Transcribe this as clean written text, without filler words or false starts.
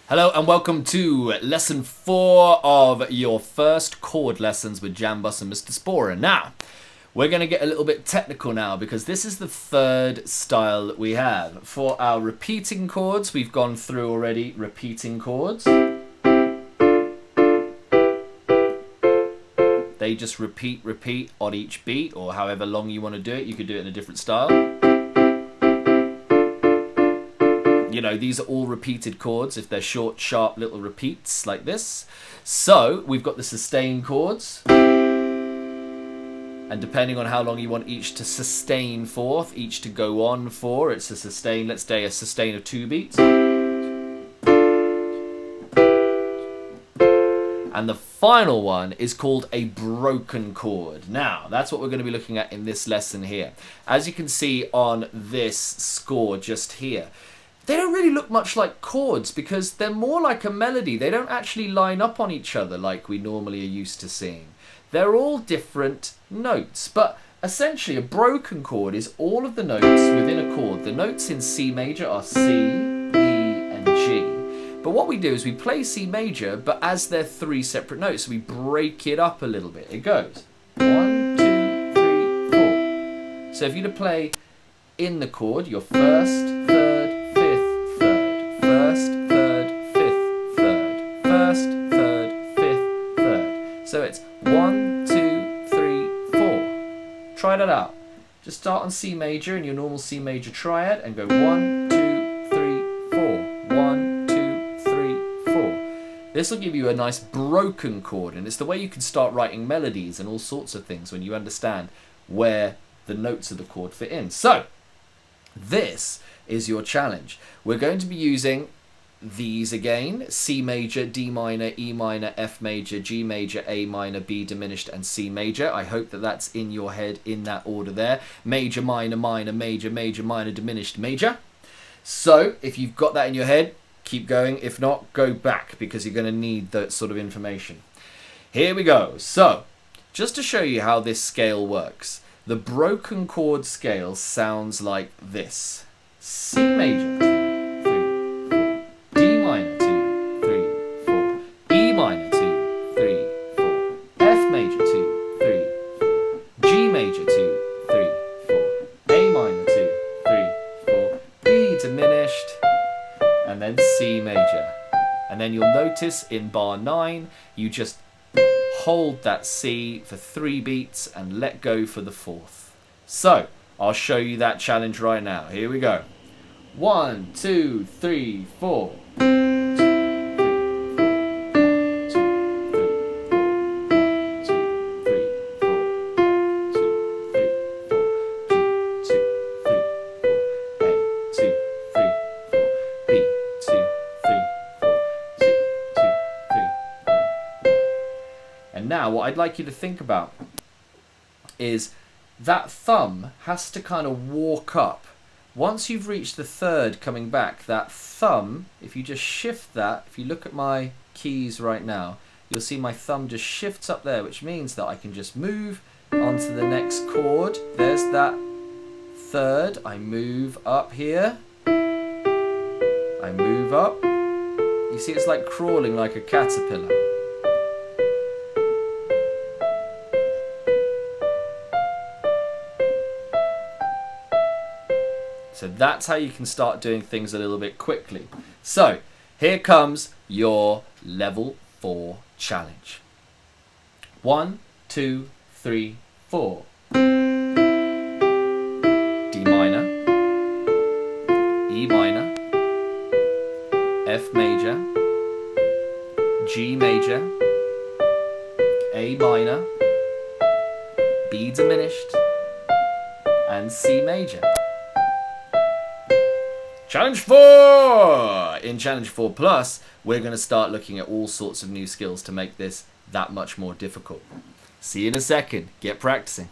Hello and welcome to lesson 4 of your first chord lessons with Jambus and Mr. Sporer. Now, we're going to get a little bit technical now because this is the third style that we have. For our repeating chords, we've gone through already repeating chords. They just repeat on each beat, or however long you want to do it. You could do it in a different style. You know, these are all repeated chords if they're short, sharp little repeats like this. So we've got the sustain chords. And depending on how long you want each to sustain for, each to go on for, it's a sustain, let's say a sustain of 2 beats. And the final one is called a broken chord. Now, that's what we're going to be looking at in this lesson here. As you can see on this score just here, they don't really look much like chords because they're more like a melody. They don't actually line up on each other like we normally are used to seeing. They're all different notes, but essentially a broken chord is all of the notes within a chord. The notes in C major are C, E, and G. But what we do is we play C major, but as they're 3 separate notes, so we break it up a little bit. It goes 1, 2, 3, 4. So if you were to play in the chord, your first, third, fifth, third, first, third, fifth, third, first, third, fifth, third. So it's 1, 2, 3, 4. Try that out. Just start on C major in your normal C major triad and go 1, 2, 3, 4. 1, 2, 3, 4. This will give you a nice broken chord, and it's the way you can start writing melodies and all sorts of things when you understand where the notes of the chord fit in. So, this is your challenge. We're going to be using these again: C major, D minor, E minor, F major, G major, A minor, B diminished, and C major. I hope that that's in your head in that order there. Major, minor, minor, major, major, minor, diminished, major. So if you've got that in your head, keep going. If not, go back because you're going to need that sort of information. Here we go. So just to show you how this scale works, the broken chord scale sounds like this: C major, 2, 3, 4, D minor, 2, 3, 4, E minor, 2, 3, 4, F major, 2, 3, 4, G major, 2, 3, 4, A minor, 2, 3, 4, B diminished, and then C major. And then you'll notice in bar 9, you just hold that C for 3 beats and let go for the 4th. So, I'll show you that challenge right now. Here we go. 1, 2, 3, 4. And now what I'd like you to think about is that thumb has to kind of walk up. Once you've reached the 3rd coming back, that thumb, if you just shift that, if you look at my keys right now, you'll see my thumb just shifts up there, which means that I can just move onto the next chord. There's that 3rd. I move up here. I move up. You see, it's like crawling like a caterpillar. So that's how you can start doing things a little bit quickly. So here comes your level 4 challenge. 1, 2, 3, 4. D minor, E minor, F major, G major, A minor, B diminished, and C major. Challenge 4! In Challenge 4 Plus, we're going to start looking at all sorts of new skills to make this that much more difficult. See you in a second. Get practicing.